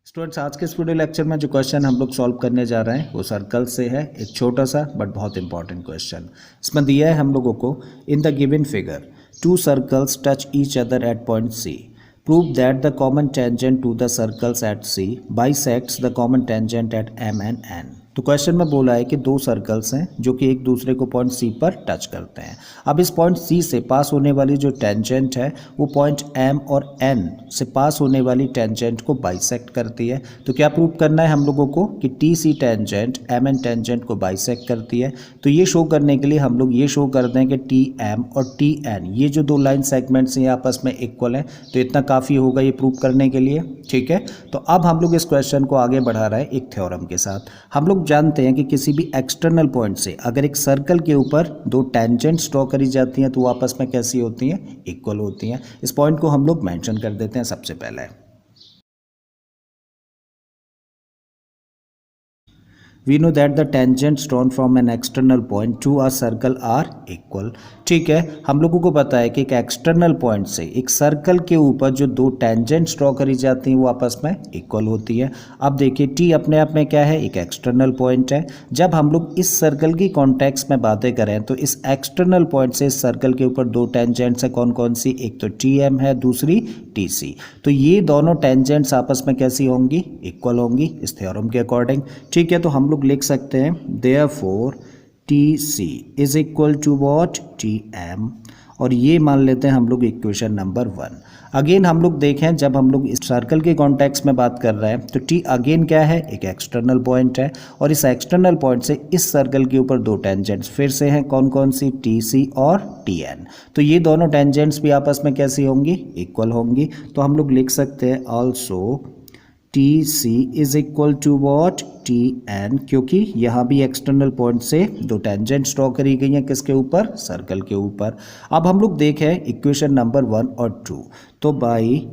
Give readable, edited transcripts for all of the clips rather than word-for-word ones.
Students, आज के इस वीडियो लेक्चर में जो क्वेश्चन हम लोग सॉल्व करने जा रहे हैं वो सर्कल से है। एक छोटा सा बट बहुत इंपॉर्टेंट क्वेश्चन इसमें दिया है हम लोगों को। In the given figure two circles touch each other at point C, prove that the common tangent to the circles at C bisects the common tangent at M and N. तो question में बोला है कि दो circles हैं जो कि एक दूसरे को पॉइंट सी पर टच करते हैं। अब इस पॉइंट सी से पास होने वाली जो टेंजेंट है वो पॉइंट एम और एन से पास होने वाली टेंजेंट को बाइसेक्ट करती है। तो क्या प्रूव करना है हम लोगों को कि T C tangent M N tangent को बाइसेक्ट करती है। तो ये शो करने के लिए हम लोग ये शो कर दें कि टी एम और टी एन ये जो दो लाइन सेगमेंट्स हैं आपस में इक्वल हैं। तो इतना काफ़ी होगा ये प्रूव करने के लिए, ठीक है। तो अब हम लोग इस क्वेश्चन को आगे बढ़ा रहे हैं एक थ्योरम के साथ। हम लोग जानते हैं कि किसी भी एक्सटर्नल पॉइंट से अगर एक सर्कल के ऊपर दो टेंजेंट्स ड्रॉ करी जाती हैं तो वो आपस में कैसी होती हैं, इक्वल होती हैं। इस पॉइंट को हम लोग मेंशन कर देते हैं सबसे पहले। We know that the tangents drawn from an external point to a circle are equal। ठीक है, हम लोगों को पता है कि एक एक्सटर्नल पॉइंट से एक सर्कल के ऊपर जो दो टेंजेंट्स ड्रॉ करी जाती हैं वो आपस में इक्वल होती है। अब देखिए टी अपने आप में क्या है, एक एक्सटर्नल पॉइंट है। जब हम लोग इस सर्कल की कॉन्टेक्स्ट में बातें करें तो इस एक्सटर्नल पॉइंट से इस सर्कल के ऊपर दो टेंजेंट्स है। कौन कौन सी, एक तो टी एम है, दूसरी टी सी। तो ये दोनों टेंजेंट्स आपस में कैसी होंगी, इक्वल होंगी इस थ्योरम के अकॉर्डिंग। ठीक है, तो हम लोग लिख सकते हैं therefore T C is equal to what, T M. और ये मान लेते हैं हम लोग इक्वेशन नंबर 1। अगेन हम लोग देखें जब हम लोग इस सर्कल के कॉन्टेक्स्ट में बात कर रहे हैं तो टी अगेन क्या है, एक एक्सटर्नल पॉइंट है। और इस एक्सटर्नल पॉइंट से इस सर्कल के ऊपर दो टेंजेंट्स फिर से हैं। कौन कौन सी, टी सी और टी एन। तो ये दोनों टेंजेंट्स भी आपस में कैसी होंगी, इक्वल होंगी। तो हम लोग लिख सकते हैं also T C is equal to what, T N, क्योंकि यहाँ भी एक्सटर्नल पॉइंट से दो टेंजेंट्स ड्रॉ करी गई हैं। किसके ऊपर, सर्कल के ऊपर। अब हम लोग देखें इक्वेशन नंबर 1 और 2। तो बाई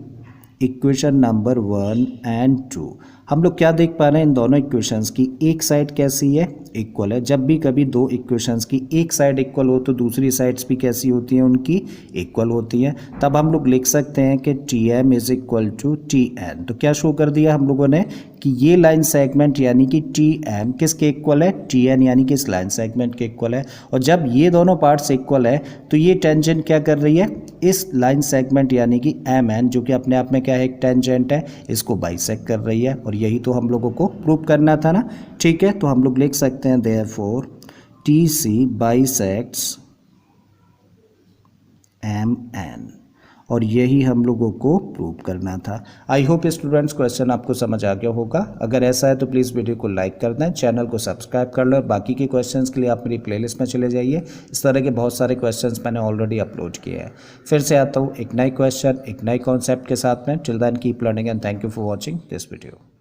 इक्वेशन नंबर 1 एंड 2 हम लोग क्या देख पा रहे हैं, इन दोनों इक्वेशंस की एक साइड कैसी है, इक्वल है। जब भी कभी दो इक्वेशंस की एक साइड इक्वल हो तो दूसरी साइड्स भी कैसी होती हैं, उनकी इक्वल होती हैं। तब हम लोग लिख सकते हैं कि T M is equal to T N. तो क्या शो कर दिया हम लोगों ने कि ये लाइन सेगमेंट यानी कि टी एम किसके इक्वल है, टी एन यानी कि इस लाइन सेगमेंट के इक्वल है। और जब ये दोनों पार्ट्स इक्वल है तो ये टेंजेंट क्या कर रही है, इस लाइन सेगमेंट यानी कि एम एन जो कि अपने आप में क्या है, एक टेंजेंट है, इसको बाइसेक्ट कर रही है। और यही तो हम लोगों को प्रूव करना था ना। ठीक है, तो हम लोग लिख सकते हैं therefore T C bisects M N. और यही हम लोगों को प्रूव करना था। आई होप स्टूडेंट्स क्वेश्चन आपको समझ आ गया होगा। अगर ऐसा है तो प्लीज़ वीडियो को लाइक कर दें, चैनल को सब्सक्राइब कर लो। और बाकी के क्वेश्चंस के लिए आप मेरी प्लेलिस्ट में चले जाइए। इस तरह के बहुत सारे क्वेश्चंस मैंने ऑलरेडी अपलोड किए हैं। फिर से आता हूँ एक नए क्वेश्चन, एक नए कॉन्सेप्ट के साथ में। Till then keep learning and thank you for watching this video.